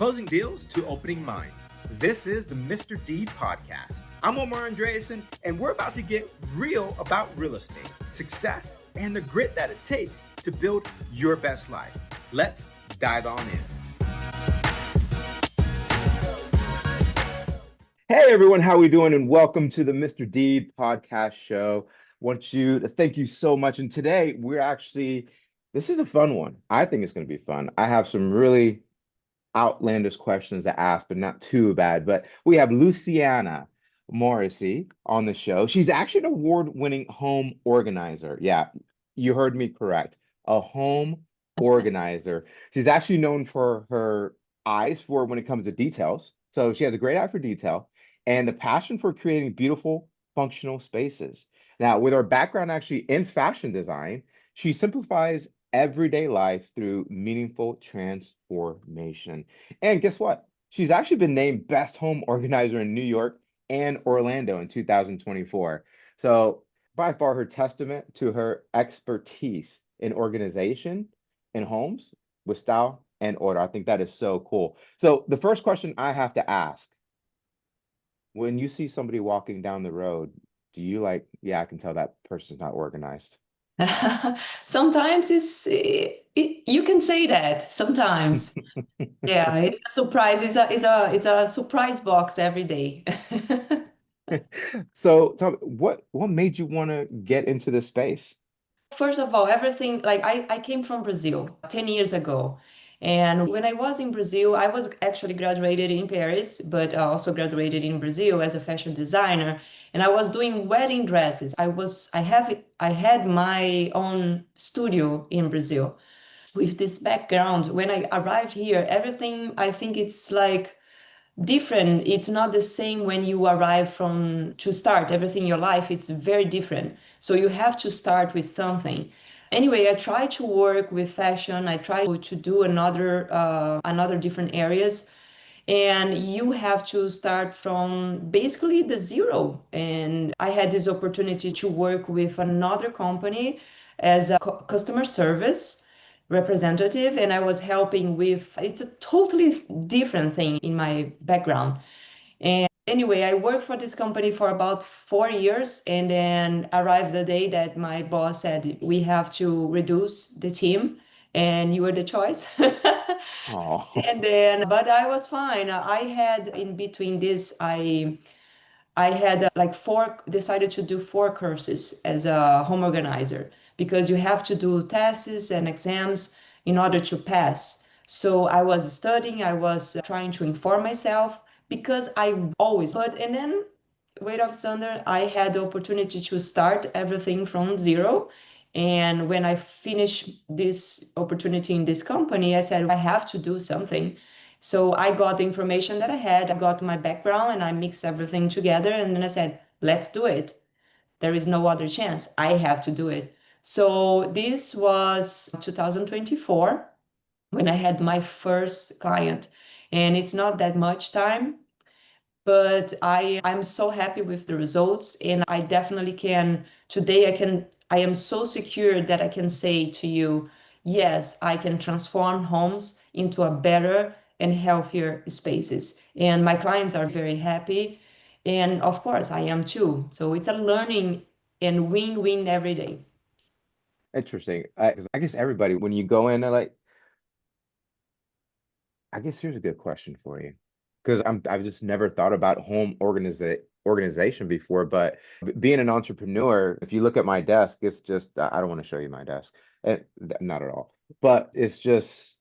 closing deals to opening minds. This is the Mr. D podcast. I'm Omar Andreasen, and we're about to get real about real estate, success, and the grit that it takes to build your best life. Let's dive on in. Hey everyone, how are we doing? And welcome to the Mr. D podcast show. Want you to thank you so much. And today this is a fun one. I think it's going to be fun. I have some really outlandish questions to ask, but not too bad. But we have Luciana Morrissy on the show. She's actually an award-winning home organizer. Yeah, you heard me correct. A home organizer. She's actually known for her eyes for when it comes to details. So she has a great eye for detail and the passion for creating beautiful, functional spaces. Now, with her background actually in fashion design, she simplifies everyday life through meaningful transformation. And guess what? She's actually been named Best Home Organizer in New York and Orlando in 2024. So by far her testament to her expertise in organization in homes with style and order. I think that is so cool. So the first question I have to ask, when you see somebody walking down the road, do you I can tell that person's not organized? Sometimes you can say that sometimes. Yeah, it's a surprise. It's a surprise box every day. So tell me, what made you want to get into this space? First of all, everything like I came from Brazil 10 years ago. And when I was in Brazil, I was actually graduated in Paris, but also graduated in Brazil as a fashion designer. And I was doing wedding dresses. I had my own studio in Brazil. With this background, when I arrived here, everything I think it's like different. It's not the same when you arrive from to start everything in your life. It's very different. So you have to start with something. Anyway, I try to work with fashion. I try to do another different areas, and you have to start from basically the zero. And I had this opportunity to work with another company as a customer service representative, and I was helping with it's a totally different thing in my background. And anyway, I worked for this company for about 4 years, and then arrived the day that my boss said, we have to reduce the team, and you were the choice. Oh, And then, but I was fine. I had in between this, I had decided to do 4 courses as a home organizer because you have to do tests and exams in order to pass. So I was studying, I was trying to inform myself because I always, but and then wait of Thunder, I had the opportunity to start everything from zero. And when I finished this opportunity in this company, I said, I have to do something. So I got the information that I had, I got my background, and I mixed everything together. And then I said, let's do it. There is no other chance. I have to do it. So this was 2024 when I had my first client. And it's not that much time, but I'm so happy with the results. And I definitely can, today I am so secure that I can say to you, yes, I can transform homes into a better and healthier spaces. And my clients are very happy. And of course, I am too. So it's a learning and win-win every day. interesting. 'Cause I guess everybody, when you go in, they're like, I guess here's a good question for you. Because I've just never thought about organization before. But being an entrepreneur, if you look at my desk, it's just I don't want to show you my desk. Not at all. But it's just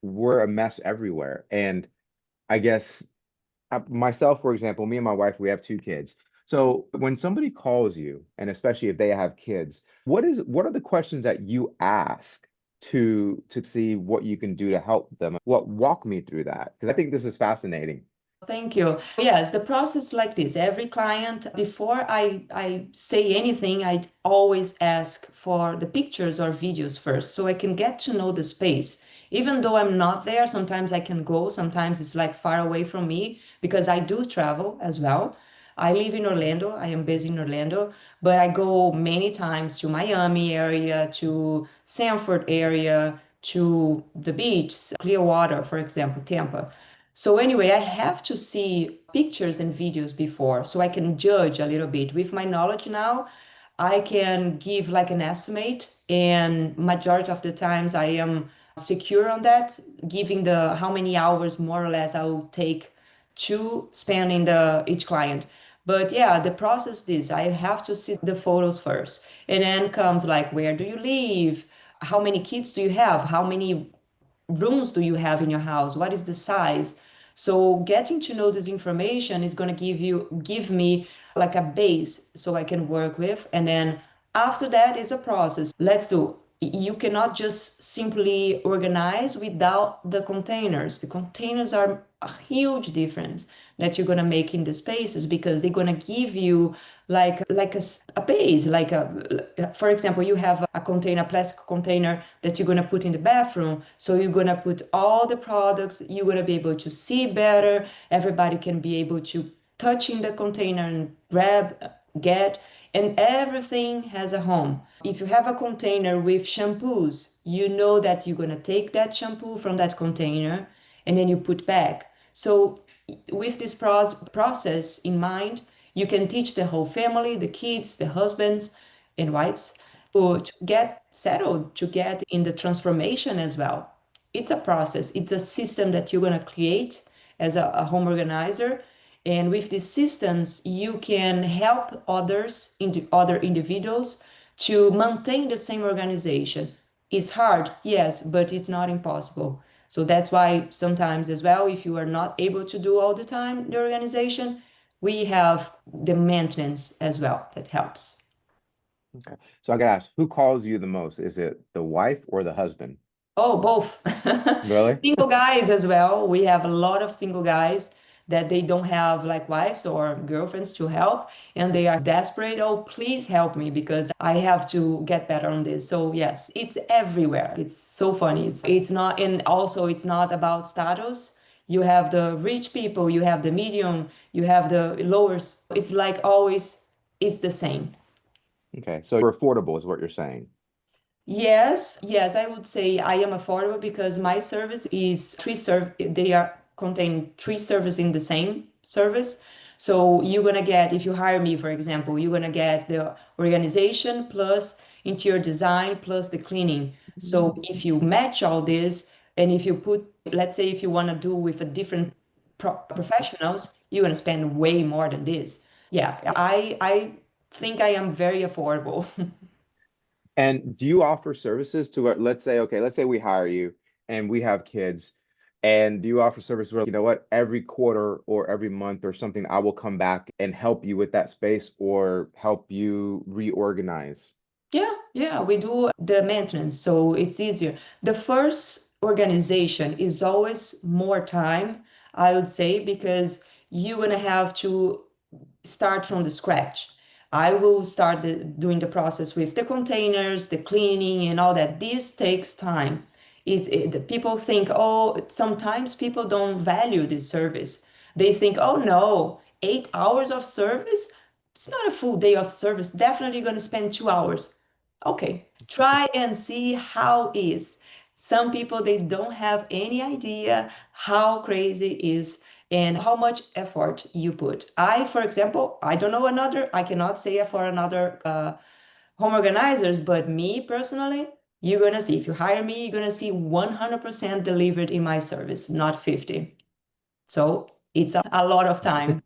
we're a mess everywhere. And I guess myself, for example, me and my wife, we have 2 kids. So when somebody calls you, and especially if they have kids, what are the questions that you ask to see what you can do to help them? Walk me through that, because I think this is fascinating. Thank you. Yes, the process like this. Every client, before I say anything, I always ask for the pictures or videos first so I can get to know the space. Even though I'm not there, sometimes I can go, sometimes it's like far away from me because I do travel as well. I live in Orlando, I am based in Orlando, but I go many times to Miami area, to Sanford area, to the beach, Clearwater, for example, Tampa. So anyway, I have to see pictures and videos before so I can judge a little bit. With my knowledge now, I can give like an estimate, and majority of the times I am secure on that, giving the how many hours more or less I will take to spend in the each client. But yeah, the process is I have to see the photos first. And then comes like, where do you live? How many kids do you have? How many rooms do you have in your house? What is the size? So getting to know this information is going to give me like a base so I can work with. And then after that is a process. Let's do. You cannot just simply organize without the containers. The containers are a huge difference that you're going to make in the spaces because they're going to give you like a base, like a, for example, you have a container, plastic container that you're going to put in the bathroom. So you're going to put all the products, you're going to be able to see better. Everybody can be able to touch in the container and grab, get, and everything has a home. If you have a container with shampoos, you know that you're going to take that shampoo from that container and then you put back. So with this process in mind, you can teach the whole family, the kids, the husbands and wives, to get settled, to get in the transformation as well. It's a process, it's a system that you're going to create as a home organizer. And with these systems, you can help other individuals to maintain the same organization. It's hard, yes, but it's not impossible. So that's why sometimes as well, if you are not able to do all the time the organization, we have the maintenance as well that helps. Okay. So I gotta ask, who calls you the most? Is it the wife or the husband? Oh, both. Really? Single guys as well. We have a lot of single guys that they don't have like wives or girlfriends to help, and they are desperate. Oh, please help me because I have to get better on this. So yes, it's everywhere. It's so funny. It's not, and also it's not about status. You have the rich people, you have the medium, you have the lowers. It's like always, it's the same. Okay. So you're affordable is what you're saying. Yes, yes, I would say I am affordable because my service is they are contain three services in the same service. So you're gonna get, if you hire me, for example, you're gonna get the organization plus interior design plus the cleaning. So if you match all this and if you put, let's say if you wanna do with a different professionals, you're gonna spend way more than this. Yeah, I think I am very affordable. And do you offer services to let's say, okay, let's say we hire you and we have kids, and do you offer services where, you know what, every quarter or every month or something, I will come back and help you with that space or help you reorganize? Yeah, yeah, we do the maintenance, so it's easier. The first organization is always more time, I would say, because you're gonna have to start from the scratch. I will start doing the process with the containers, the cleaning, and all that. This takes time. The people think, oh, sometimes people don't value this service. They think, oh no, 8 hours of service? It's not a full day of service. Definitely going to spend 2 hours. Okay, try and see how is. Some people they don't have any idea how crazy is and how much effort you put. I, for example, I don't know another, I cannot say for another home organizers, but me personally, you're gonna see, if you hire me, you're gonna see 100% delivered in my service, not 50. So it's a lot of time.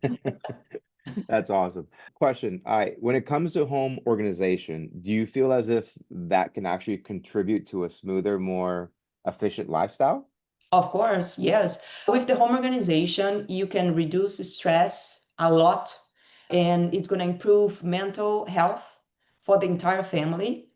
That's awesome. Question. When it comes to home organization, do you feel as if that can actually contribute to a smoother, more efficient lifestyle? Of course, yes. With the home organization, you can reduce stress a lot and it's going to improve mental health for the entire family.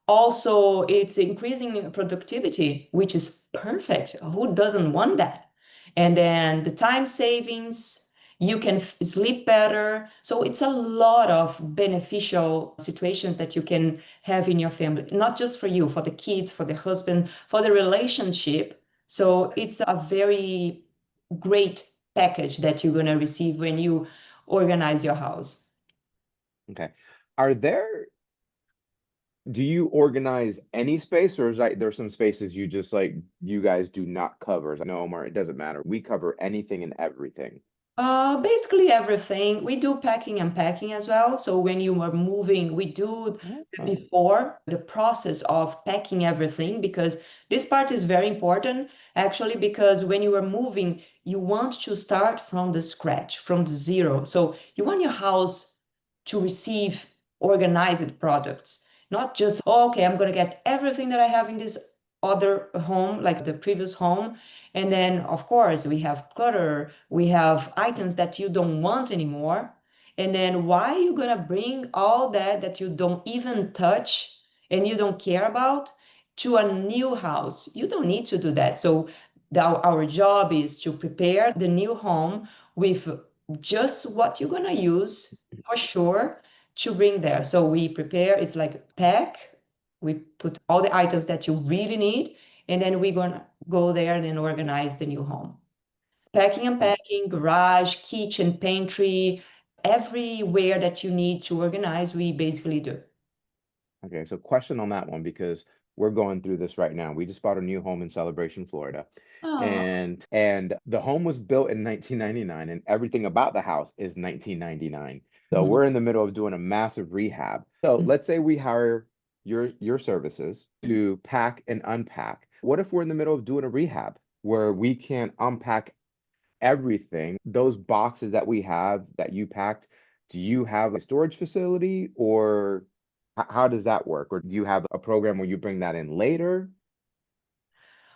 Also, it's increasing productivity, which is perfect. Who doesn't want that? And then the time savings, you can sleep better. So it's a lot of beneficial situations that you can have in your family, not just for you, for the kids, for the husband, for the relationship. So it's a very great package that you're going to receive when you organize your house. Okay. Are there Do you organize any space, or is like there's some spaces you just like you guys do not cover? No, Omar, it doesn't matter. We cover anything and everything. Basically everything. We do packing and packing as well. So when you are moving, we do Oh, before the process of packing everything because this part is very important actually because when you are moving, you want to start from the scratch, from the zero. So you want your house to receive organized products, not just, oh, okay, I'm going to get everything that I have in this other home, like the previous home. And then, of course, we have clutter, we have items that you don't want anymore. And then, why are you gonna bring all that you don't even touch and you don't care about to a new house? You don't need to do that. So, our job is to prepare the new home with just what you're gonna use for sure to bring there. So, we prepare, it's like pack, we put all the items that you really need, and then we're gonna go there and then organize the new home. Packing and oh, packing, garage, kitchen, pantry, everywhere that you need to organize, we basically do. okay. So question on that one because we're going through this right now. We just bought a new home in Celebration, Florida. Oh, And the home was built in 1999 and everything about the house is 1999. So mhm, we're in the middle of doing a massive rehab. So mhm. let's say we hire your services to pack and unpack. What if we're in the middle of doing a rehab where we can't unpack everything? Those boxes that we have that you packed, do you have a storage facility or how does that work? Or do you have a program where you bring that in later?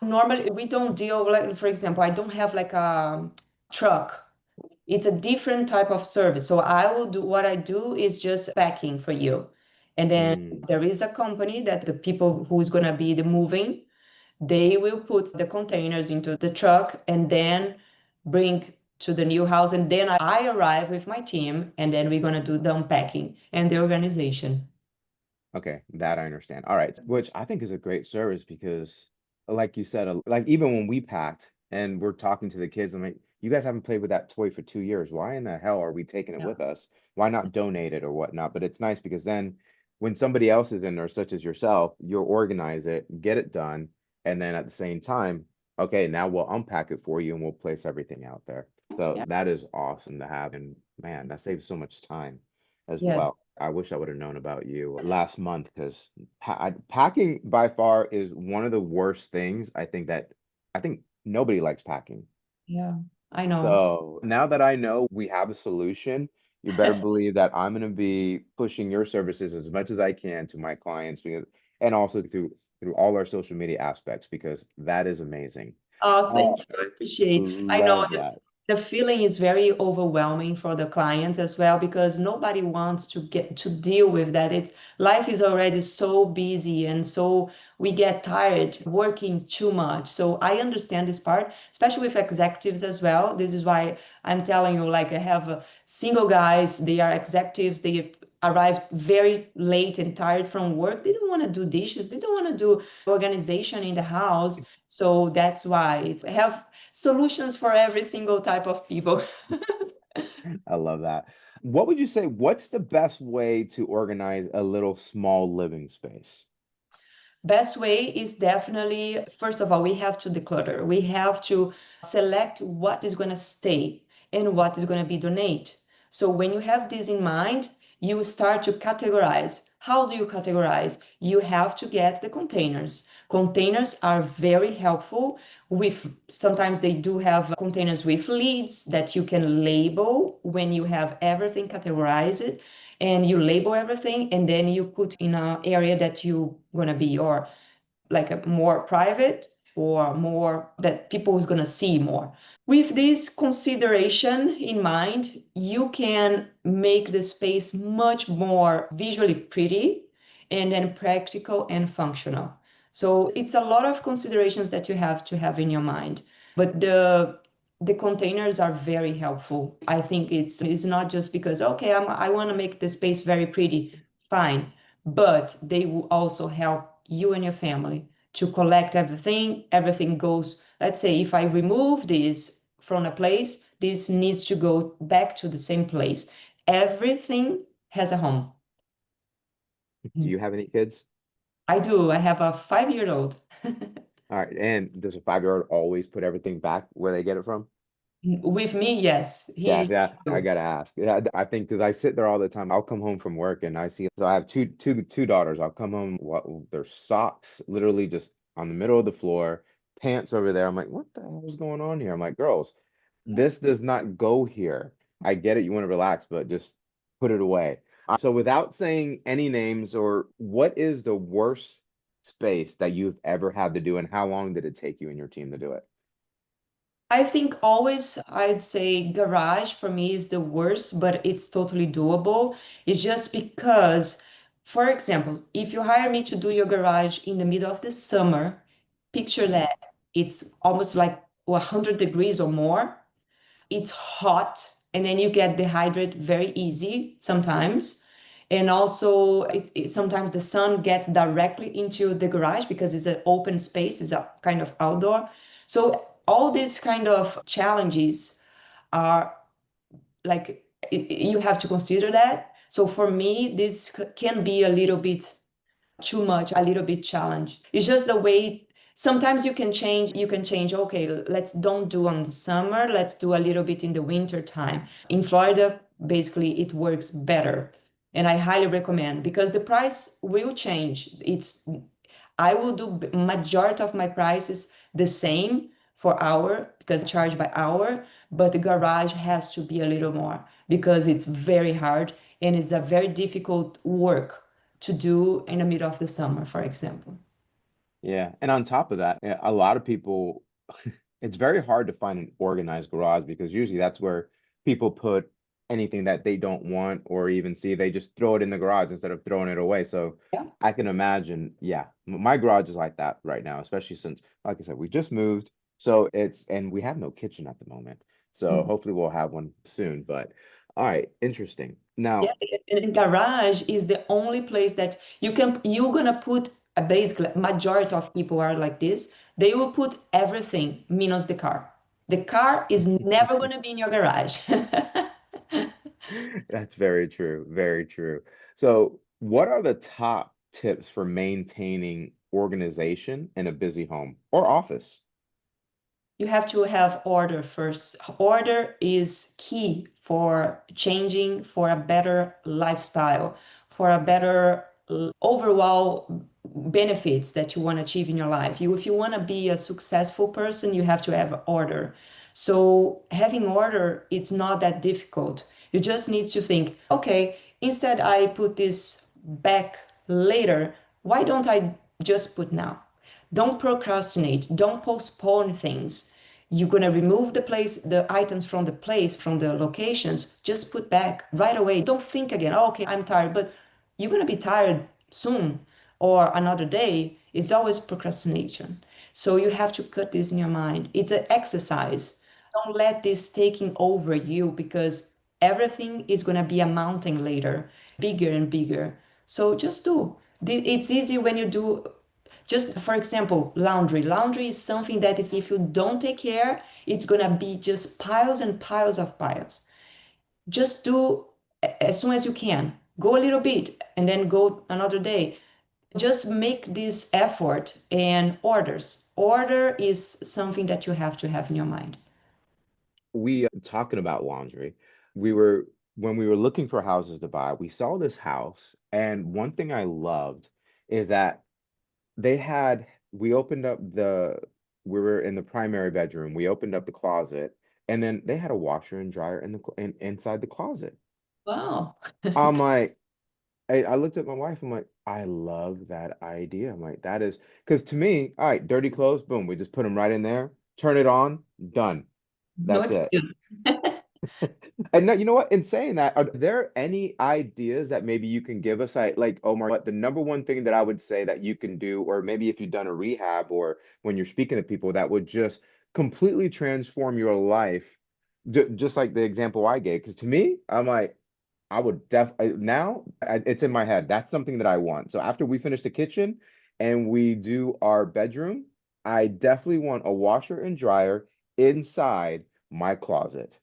Normally, we don't deal like, for example, I don't have like a truck. It's a different type of service. So I will do what I do is just packing for you. And then Mm, there is a company that the people who's gonna be the moving, they will put the containers into the truck and then bring to the new house. And then I arrive with my team, and then we're going to do the unpacking and the organization. okay, that I understand. All right, which I think is a great service because, like you said, like even when we packed and we're talking to the kids, I'm like, you guys haven't played with that toy for 2 years. Why in the hell are we taking it Yeah. with us? Why not donate it or whatnot? But it's nice because then when somebody else is in there, such as yourself, you'll organize it, get it done, and then at the same time, okay, now we'll unpack it for you and we'll place everything out there. So Yeah. that is awesome to have. And man, that saves so much time as Yes. well. I wish I would have known about you last month because packing by far is one of the worst things. I think nobody likes packing. Yeah. I know. So now that I know we have a solution, you better believe that I'm going to be pushing your services as much as I can to my clients because, and also through all our social media aspects because that is amazing. Oh, Uh, thank you. I appreciate. I know love that. the feeling is very overwhelming for the clients as well because nobody wants to get to deal with that. It's life is already so busy and so we get tired working too much. So I understand this part, especially with executives as well. This is why I'm telling you, like I have single guys, they are executives, they arrive very late and tired from work. They don't want to do dishes, they don't want to do organization in the house. So that's why I have solutions for every single type of people. I love that. What would you say, what's the best way to organize a little small living space? Best way is definitely, first of all, we have to declutter. We have to select what is going to stay and what is going to be donated. So when you have this in mind, you start to categorize. How do you categorize? You have to get the containers. Containers are very helpful with sometimes they do have containers with lids that you can label when you have everything categorized and you label everything and then you put in an area that you gonna be or like a more private or more that people is gonna see more. With this consideration in mind, you can make the space much more visually pretty and then practical and functional. So it's a lot of considerations that you have to have in your mind. But the containers are very helpful. I think it's not just because okay, I want to make the space very pretty. Fine, but they will also help you and your family to collect everything. Everything goes, let's say if I remove this from a place, this needs to go back to the same place. Everything has a home. Do you have any kids? I do. I have a 5-year-old. All right. And does a 5-year-old always put everything back where they get it from? With me, yes. Yes, He yeah, I do. gotta ask. Yeah, I think because I sit there all the time. I'll come home from work and I see. So I have two daughters. I'll come home, what their socks literally just on the middle of the floor, pants over there. I'm like, what the hell is going on here? I'm like, girls, this does not go here. I get it, you want to relax, but just put it away. So without saying any names, or what is the worst space that you've ever had to do, and how long did it take you and your team to do it? I think always I'd say garage for me is the worst, but it's totally doable. It's just because, for example, if you hire me to do your garage in the middle of the summer, picture Mhm. that it's almost like 100 degrees or more. It's hot, and then you get dehydrated very easy sometimes. And also, sometimes the sun gets directly into the garage because it's an open space, it's a kind of outdoor. So all these kind of challenges are like you have to consider that. So for me, this can be a little bit too much, a little bit challenged. It's just the way sometimes you can change, okay, let's don't do on the summer, let's do a little bit in the winter time. In Florida, basically it works better. And I highly recommend because the price will change. I will do majority of my prices the same for hour because I charge by hour, but the garage has to be a little more because it's very hard and it's a very difficult work to do in the middle of the summer, for example. Yeah, and on top of that, a lot of people, it's very hard to find an organized garage because usually that's where people put anything that they don't want or even see. They just throw it in the garage instead of throwing it away. So Yeah. I can imagine, yeah, my garage is like that right now, especially since, like I said, we just moved. So and we have no kitchen at the moment. So Mhm. hopefully we'll have one soon. But all right, interesting. Yeah, Now, and garage is the only place that you're gonna put basically majority of people are like this. They will put everything minus the car. The car is never gonna be in your garage. that's very true. Very true. So, what are the top tips for maintaining organization in a busy home or office? You have to have order first. Order is key for changing for a better lifestyle, for a better overall benefits that you want to achieve in your life. If you want to be a successful person, you have to have order. So having order is not that difficult. You just need to think, okay, instead I put this back later, why don't I just put now? Don't procrastinate. Don't postpone things. You're gonna remove the items from the place, from the locations. Just put back right away. Don't think again. Oh, okay, I'm tired, but you're gonna be tired soon or another day. It's always procrastination. So you have to cut this in your mind. It's an exercise. Don't let this taking over you because everything is gonna be a mountain later, bigger and bigger. So just do. It's easy when you do just for example, laundry. Laundry is something that is, if you don't take care, it's gonna be just piles and piles of piles. Just do as soon as you can. Go a little bit and then go another day. Just make this effort and orders. Order is something that you have to have in your mind. We talking about laundry. We were when we were looking for houses to buy, we saw this house, and one thing I loved is that they had we opened up we were in the primary bedroom. We opened up the closet, and then they had a washer and dryer inside the closet. Wow. I'm like, I looked at my wife. I'm like, I love that idea. I'm like, that is because to me, all right, dirty clothes, boom, we just put them right in there, turn it on, done. No That's it. excuse. And now, you know what? In saying that, are there any ideas that maybe you can give us? Like Omar, what the number one thing that I would say that you can do, or maybe if you've done a rehab or when you're speaking to people that would just completely transform your life, just like the example I gave. Because to me, I'm like, I would now it's in my head. That's something that I want. So after we finish the kitchen and we do our bedroom, I definitely want a washer and dryer inside my closet.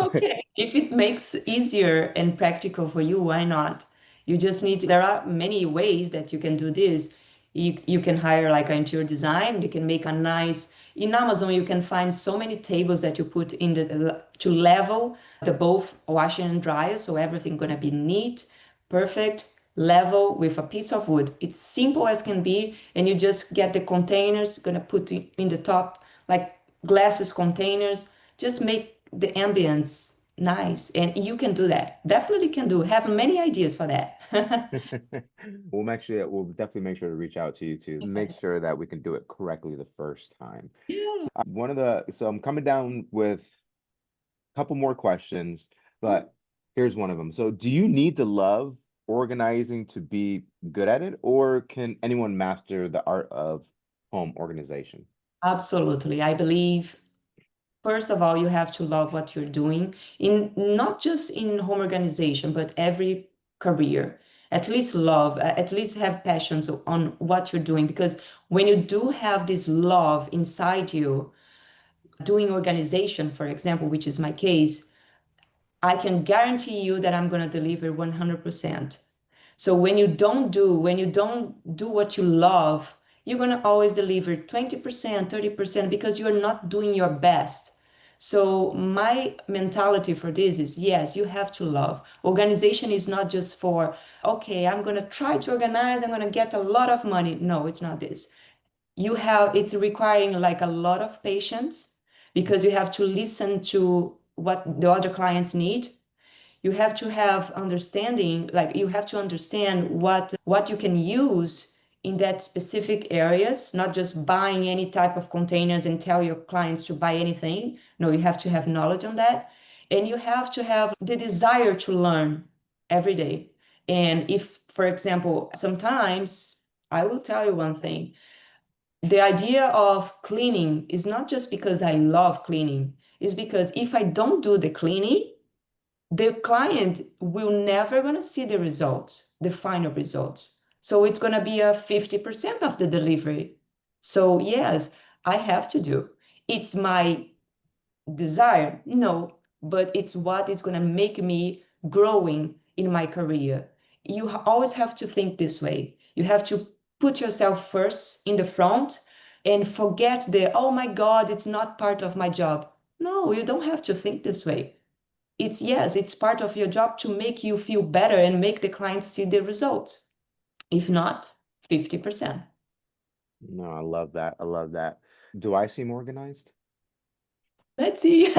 Okay. If it makes easier and practical for you, why not? You just need to, there are many ways that you can do this. You can hire like an interior design. You can make a nice, in Amazon, you can find so many tables that you put in the, to level the both washing and dryer. So everything gonna be neat, perfect, level with a piece of wood. It's simple as can be. And you just get the containers, gonna put it in the top, like glasses containers, just make the ambience nice. And you can do that. Definitely can do. Have many ideas for that. We'll definitely make sure to reach out to you to make Yes. sure that we can do it correctly the first time. Yeah. So I'm coming down with a couple more questions, but here's one of them. So do you need to love organizing to be good at it, or can anyone master the art of home organization? Absolutely. I believe, first of all, you have to love what you're doing in not just in home organization, but every career. At least love, at least have passions on what you're doing. Because when you do have this love inside you, doing organization, for example, which is my case, I can guarantee you that I'm going to deliver 100%. So when you don't do what you love, you're going to always deliver 20%, 30% because you're not doing your best. So my mentality for this is, yes, you have to love. Organization is not just for, okay, I'm going to try to organize, I'm going to get a lot of money. No, it's not this. It's requiring like a lot of patience because you have to listen to what the other clients need. You have to have understanding, like you have to understand what you can use in that specific areas, not just buying any type of containers and tell your clients to buy anything. No, you have to have knowledge on that. And you have to have the desire to learn every day. And if, for example, sometimes I will tell you one thing, the idea of cleaning is not just because I love cleaning, it's because if I don't do the cleaning, the client will never gonna see the results, the final results. So it's gonna be a 50% of the delivery. So yes, I have to do. It's my desire? No, but it's what is gonna make me growing in my career. You always have to think this way. You have to put yourself first in the front and forget the, oh my God, it's not part of my job. No, you don't have to think this way. It's yes, it's part of your job to make you feel better and make the client see the results. If not, 50%. No, I love that. I love that. Do I seem organized? Let's see.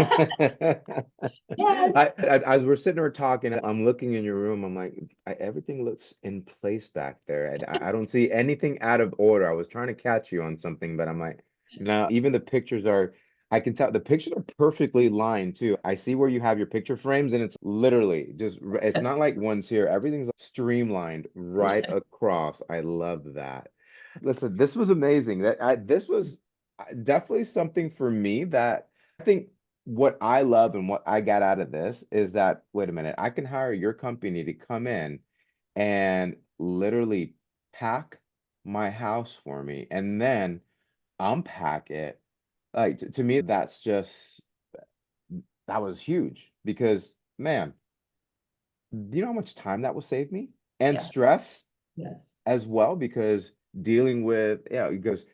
Yes. As we're sitting there talking, I'm looking in your room. I'm like, everything looks in place back there. And I don't see anything out of order. I was trying to catch you on something, but I'm like, no, even the pictures are, I can tell the pictures are perfectly lined too. I see where you have your picture frames, and it's literally just, it's not like one's here. Everything's streamlined right across. I love that. Listen, this was amazing. This was definitely something for me that I think what I love and what I got out of this is that, wait a minute, I can hire your company to come in and literally pack my house for me and then unpack it. Like to me, that was huge because man, do you know how much time that will save me and Yeah. stress Yes. as well? Because dealing with, yeah, because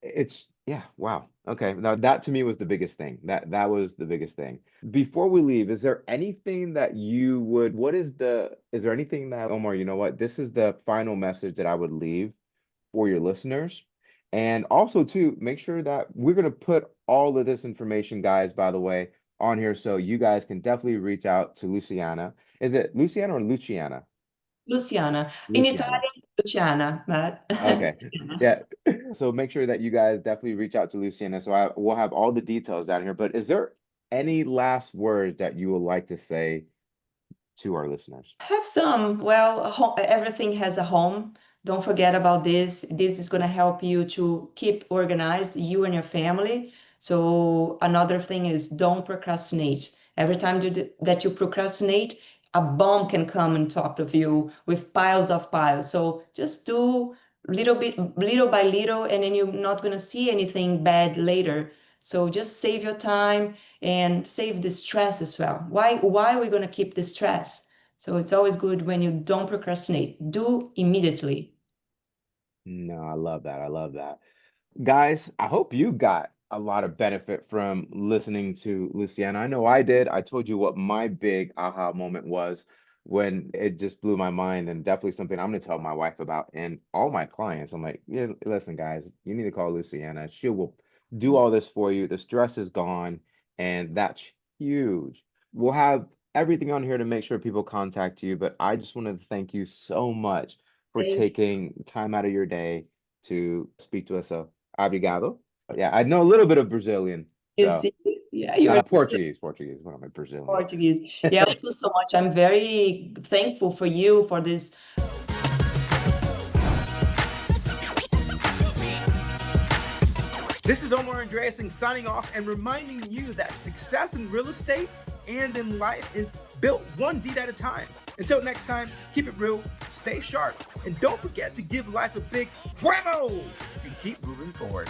it's yeah, wow. Okay. Now that to me was the biggest thing. That was the biggest thing. Before we leave, is there anything that you would is there anything that Omar, you know what? This is the final message that I would leave for your listeners. And also too, make sure that we're going to put all of this information, guys, by the way, on here so you guys can definitely reach out to Luciana. Is it Luciana or Luciana? Luciana. In Luciana. Italian, Luciana, but Okay. Luciana. Yeah. So make sure that you guys definitely reach out to Luciana. So we'll have all the details down here. But is there any last words that you would like to say to our listeners? Have some. Well, everything has a home. Don't forget about this. This is going to help you to keep organized, you and your family. So another thing is don't procrastinate. Every time that you procrastinate, a bomb can come on top of you with piles of piles. So just do little bit, little by little, and then you're not going to see anything bad later. So just save your time and save the stress as well. Why are we going to keep the stress? So it's always good when you don't procrastinate. Do immediately. No, I love that. I love that. Guys, I hope you got a lot of benefit from listening to Luciana. I know I did. I told you what my big aha moment was when it just blew my mind, and definitely something I'm going to tell my wife about and all my clients. I'm like, yeah, listen, guys, you need to call Luciana. She will do all this for you. The stress is gone, and that's huge. We'll have everything on here to make sure people contact you, but I just wanted to thank you so much for Thank taking time out of your day to speak to us. So, obrigado. Yeah, I know a little bit of Brazilian. you. So, Yeah, you're Portuguese. What am I, Brazilian? Portuguese. Yeah, thank you so much. I'm very thankful for you for this. This is Omar Andreasen signing off and reminding you that success in real estate and in life is built one deed at a time. Until next time, keep it real, stay sharp, and don't forget to give life a big whammo and keep moving forward.